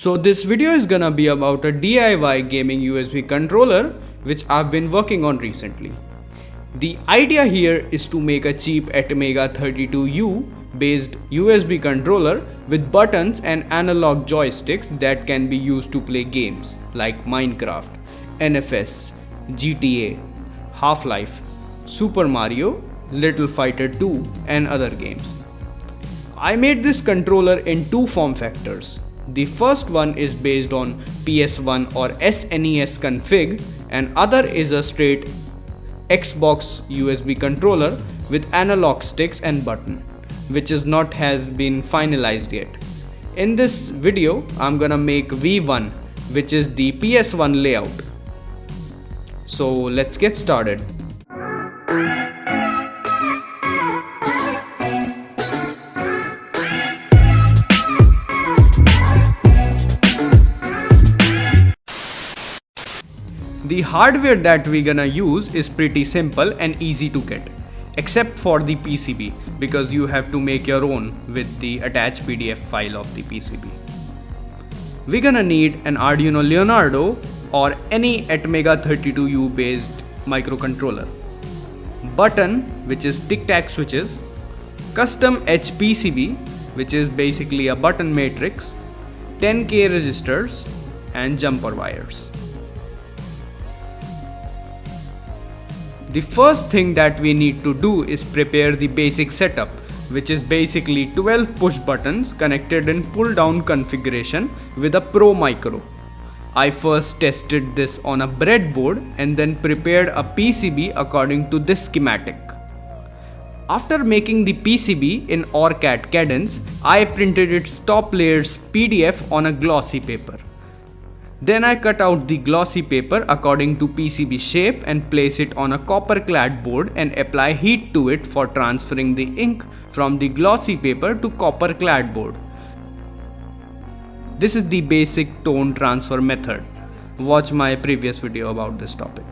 So this video is gonna be about a DIY gaming USB controller which I've been working on recently. The idea here is to make a cheap Atmega 32U based USB controller with buttons and analog joysticks that can be used to play games like Minecraft, NFS, GTA, Half-Life, Super Mario, Little Fighter 2 and other games. I made this controller in two form factors. The first one is based on PS1 or SNES config and other is a straight Xbox USB controller with analog sticks and button, which is not has been finalized yet. In this video, I'm gonna make V1, which is the PS1 layout. So let's get started. The hardware that we're gonna use is pretty simple and easy to get, except for the PCB because you have to make your own with the attached PDF file of the PCB. We're gonna need an Arduino Leonardo or any Atmega 32U based microcontroller, button which is tic-tac switches, custom HPCB which is basically a button matrix, 10K resistors and jumper wires. The first thing that we need to do is prepare the basic setup, which is basically 12 push buttons connected in pull down configuration with a Pro Micro. I first tested this on a breadboard and then prepared a PCB according to this schematic. After making the PCB in OrCAD Cadence, I printed its top layers PDF on a glossy paper. Then I cut out the glossy paper according to PCB shape and place it on a copper clad board and apply heat to it for transferring the ink from the glossy paper to copper clad board. This is the basic tone transfer method. Watch my previous video about this topic.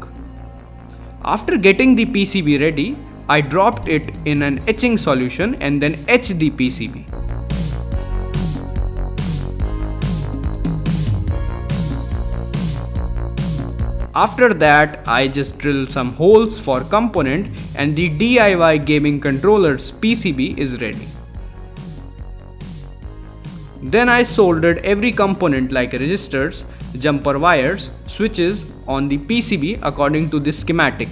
After getting the PCB ready, I dropped it in an etching solution and then etched the PCB. After that, I just drilled some holes for component and the DIY gaming controller's PCB is ready. Then I soldered every component like resistors, jumper wires, switches on the PCB according to this schematic.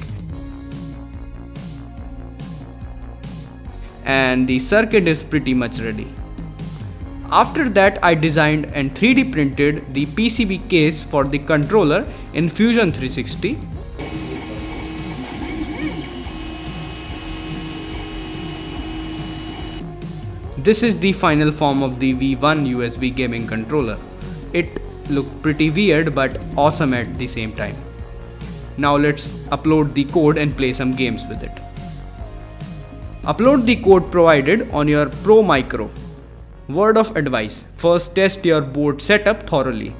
And the circuit is pretty much ready. After that, I designed and 3D printed the PCB case for the controller in Fusion 360. This is the final form of the V1 USB gaming controller. It looked pretty weird but awesome at the same time. Now let's upload the code and play some games with it. Upload the code provided on your Pro Micro. Word of advice: first test your board setup thoroughly.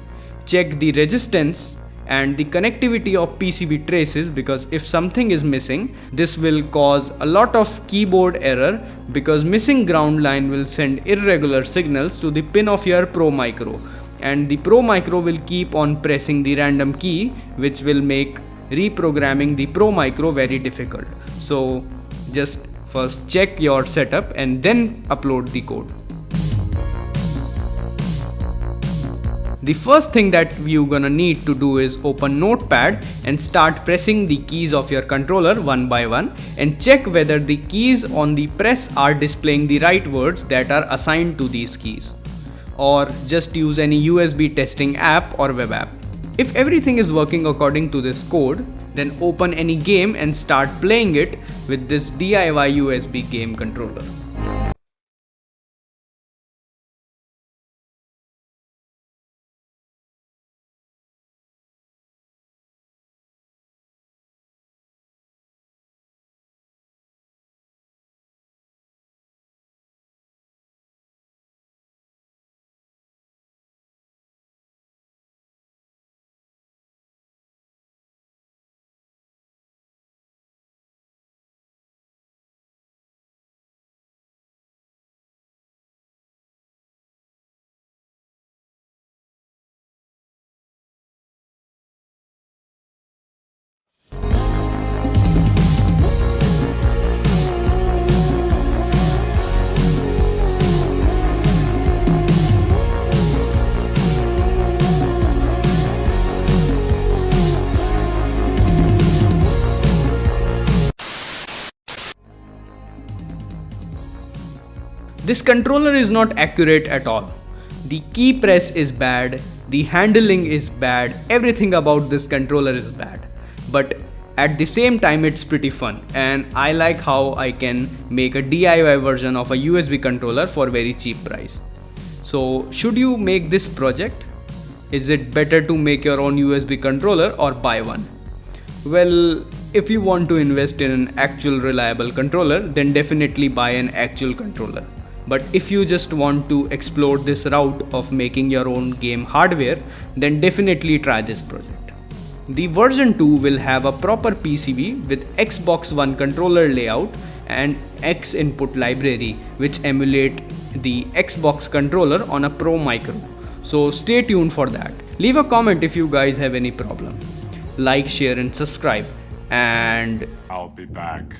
Check the resistance and the connectivity of PCB traces because if something is missing, this will cause a lot of keyboard error because missing ground line will send irregular signals to the pin of your Pro Micro and the Pro Micro will keep on pressing the random key, which will make reprogramming the Pro Micro very difficult. So just first check your setup and then upload the code. The first thing that you're gonna need to do is open Notepad and start pressing the keys of your controller one by one and check whether the keys on the press are displaying the right words that are assigned to these keys. Or just use any USB testing app or web app. If everything is working according to this code, then open any game and start playing it with this DIY USB game controller. This controller is not accurate at all. The key press is bad, the handling is bad, everything about this controller is bad. But at the same time it's pretty fun, and I like how I can make a DIY version of a USB controller for very cheap price. So should you make this project? Is it better to make your own USB controller or buy one? Well, if you want to invest in an actual reliable controller, then definitely buy an actual controller. But if you just want to explore this route of making your own game hardware, then definitely try this project. The version 2 will have a proper PCB with Xbox One controller layout and X input library which emulate the Xbox controller on a Pro Micro. So stay tuned for that. Leave a comment if you guys have any problem. Like, share and subscribe, and I'll be back.